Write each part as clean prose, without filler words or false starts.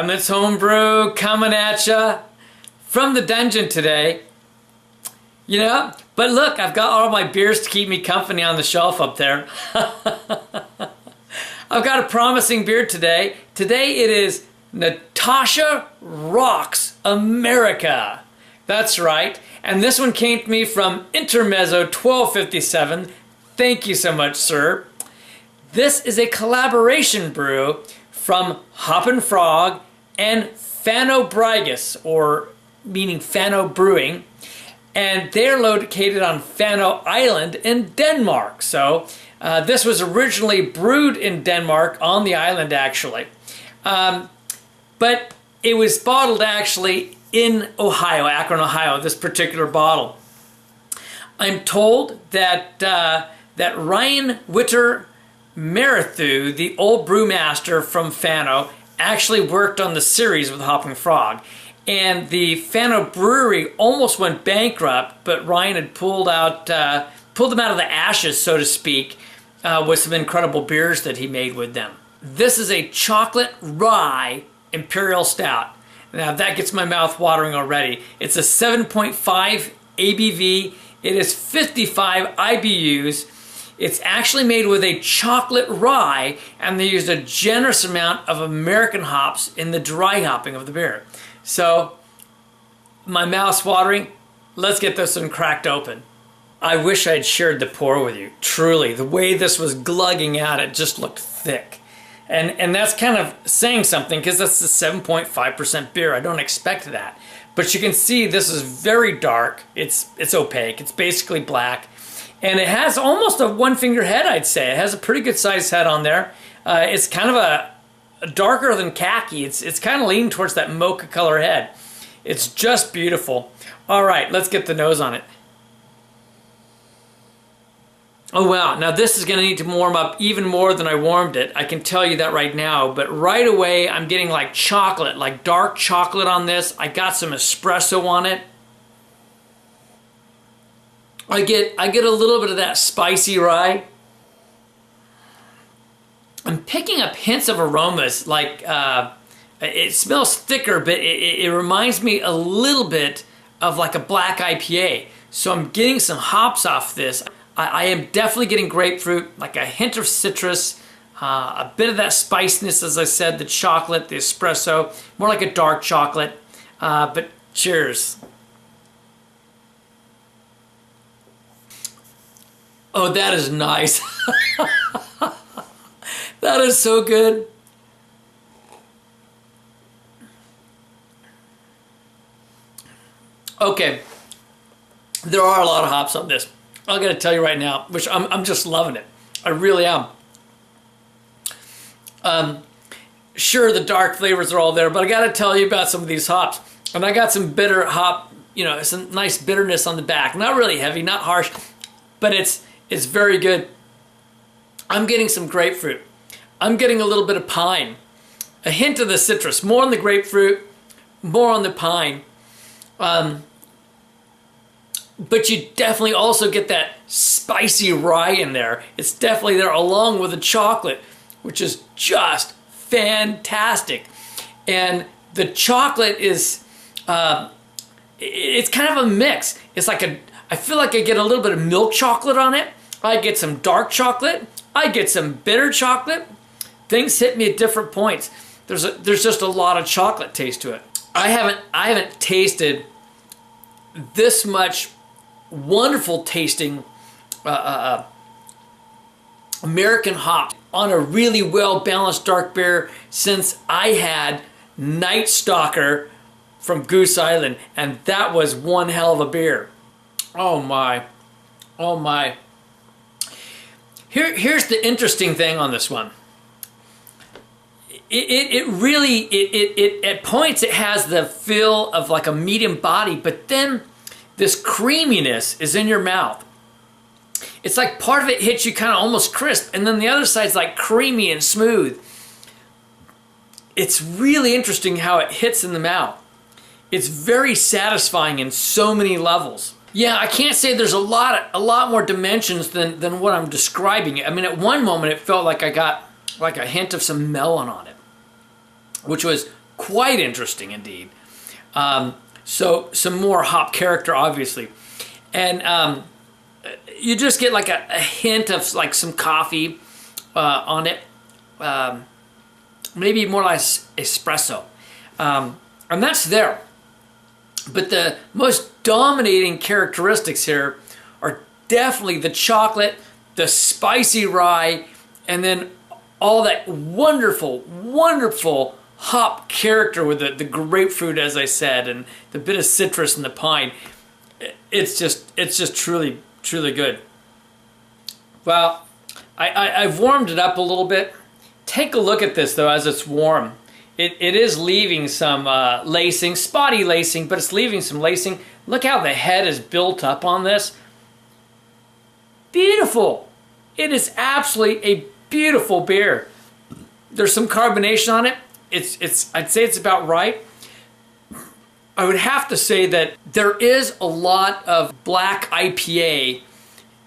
Clement's Homebrew coming at ya from the dungeon today. You know, but look, I've got all my beers to keep me company on the shelf up there. I've got a promising beer today. Today it is Natasha Rocks America. That's right. And this one came to me from Intermezzo 1257. Thank you so much, sir. This is a collaboration brew from Hoppin'Frog and Fano Bryghus, or meaning Fano Brewing. And they're located on Fano Island in Denmark. So this was originally brewed in Denmark, on the island actually. But it was bottled actually in Ohio, Akron, Ohio, this particular bottle. I'm told that that WItter Marithew, the old brewmaster from Fano, actually worked on the series with Hoppin'Frog. And the Fano Brewery almost went bankrupt, but Ryan had pulled them out of the ashes, so to speak, with some incredible beers that he made with them. This is a chocolate rye Imperial Stout. Now that gets my mouth watering already. It's a 7.5 ABV. It is 55 IBUs. It's actually made with a chocolate rye, and they used a generous amount of American hops in the dry hopping of the beer. So, my mouth's watering. Let's get this one cracked open. I wish I'd shared the pour with you. Truly, the way this was glugging out, it just looked thick. And that's kind of saying something, because that's the 7.5% beer. I don't expect that. But you can see this is very dark. It's opaque. It's basically black. And it has almost a one-finger head, I'd say. It has a pretty good sized head on there. It's kind of a darker than khaki. It's kind of leaning towards that mocha color head. It's just beautiful. All right, let's get the nose on it. Oh wow, now this is going to need to warm up even more than I warmed it. I can tell you that right now. But right away, I'm getting like chocolate, like dark chocolate on this. I got some espresso on it. I get a little bit of that spicy rye. I'm picking up hints of aromas, like it smells thicker, but it reminds me a little bit of like a black IPA. So I'm getting some hops off this. I am definitely getting grapefruit, like a hint of citrus, a bit of that spiciness, as I said, the chocolate, the espresso, more like a dark chocolate. But cheers. Oh, that is nice. That is so good. Okay, there are a lot of hops on this. I gotta tell you right now, which I'm just loving it. I really am. Sure, the dark flavors are all there, but I gotta tell you about some of these hops. And I got some bitter hop, you know, some nice bitterness on the back. Not really heavy, not harsh, but it's very good. I'm getting some grapefruit. I'm getting a little bit of pine. A hint of the citrus, more on the grapefruit, more on the pine. But you definitely also get that spicy rye in there. It's definitely there along with the chocolate, which is just fantastic. And the chocolate is, it's kind of a mix. It's like I feel like I get a little bit of milk chocolate on it. I get some dark chocolate. I get some bitter chocolate. Things hit me at different points. There's just a lot of chocolate taste to it. I haven't tasted this much wonderful tasting American hop on a really well balanced dark beer since I had Night Stalker from Goose Island, and that was one hell of a beer. Oh my, oh my. Here's the interesting thing on this one. It really at points it has the feel of like a medium body, but then this creaminess is in your mouth. It's like part of it hits you kind of almost crisp, and then the other side's like creamy and smooth. It's really interesting how it hits in the mouth. It's very satisfying in so many levels. Yeah, I can't say there's a lot more dimensions than what I'm describing. I mean, at one moment it felt like I got like a hint of some melon on it, which was quite interesting indeed. So some more hop character, obviously. And you just get like a hint of like some coffee on it. Maybe more like espresso. And that's there. But the most dominating characteristics here are definitely the chocolate, the spicy rye, and then all that wonderful, wonderful hop character with the grapefruit, as I said, and the bit of citrus and the pine. It's just truly, truly good. Well, I've warmed it up a little bit. Take a look at this though as it's warm. It is leaving some lacing, spotty lacing, but it's leaving some lacing. Look how the head is built up on this. Beautiful. It is absolutely a beautiful beer. There's some carbonation on it. I'd say it's about right. I would have to say that there is a lot of black IPA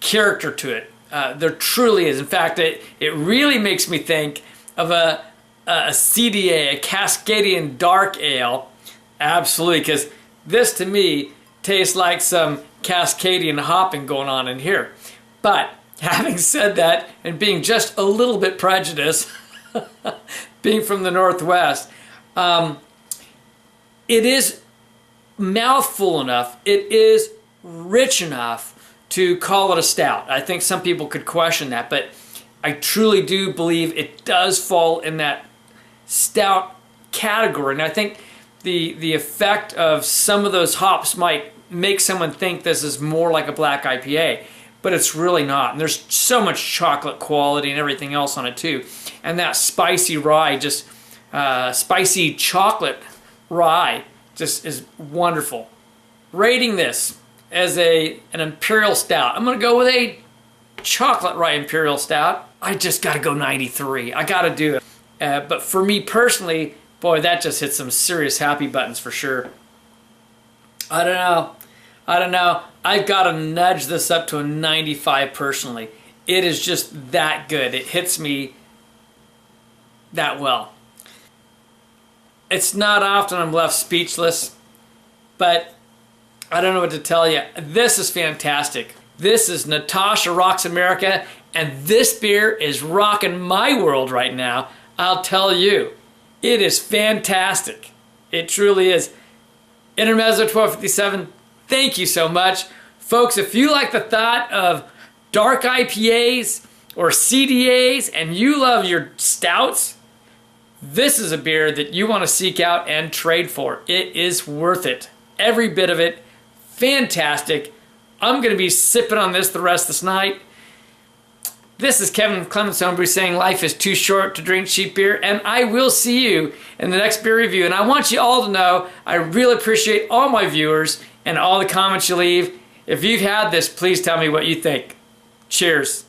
character to it. There truly is. In fact, it really makes me think of a CDA, a Cascadian Dark Ale. Absolutely, because this to me tastes like some Cascadian hopping going on in here. But having said that, and being just a little bit prejudiced, being from the Northwest, it is mouthful enough, it is rich enough to call it a stout. I think some people could question that, but I truly do believe it does fall in that stout category. And I think the effect of some of those hops might make someone think this is more like a black IPA, but it's really not. And there's so much chocolate quality and everything else on it too. And that spicy rye, just spicy chocolate rye, just is wonderful. Rating this as an Imperial Stout, I'm gonna go with a chocolate rye Imperial Stout. I just gotta go 93. I gotta do it. But for me personally, boy, that just hit some serious happy buttons for sure. I don't know. I've got to nudge this up to a 95 personally. It is just that good. It hits me that well. It's not often I'm left speechless, but I don't know what to tell you. This is fantastic. This is Natasha Rocks America, and this beer is rocking my world right now. I'll tell you, it is fantastic. It truly is. Intermezzo 1257, thank you so much. Folks, if you like the thought of dark IPAs or CDAs and you love your stouts, this is a beer that you want to seek out and trade for. It is worth it. Every bit of it. Fantastic. I'm going to be sipping on this the rest of this night. This is Kevin Clements Homebrew saying life is too short to drink cheap beer, and I will see you in the next beer review. And I want you all to know I really appreciate all my viewers and all the comments you leave. If you've had this, please tell me what you think. Cheers.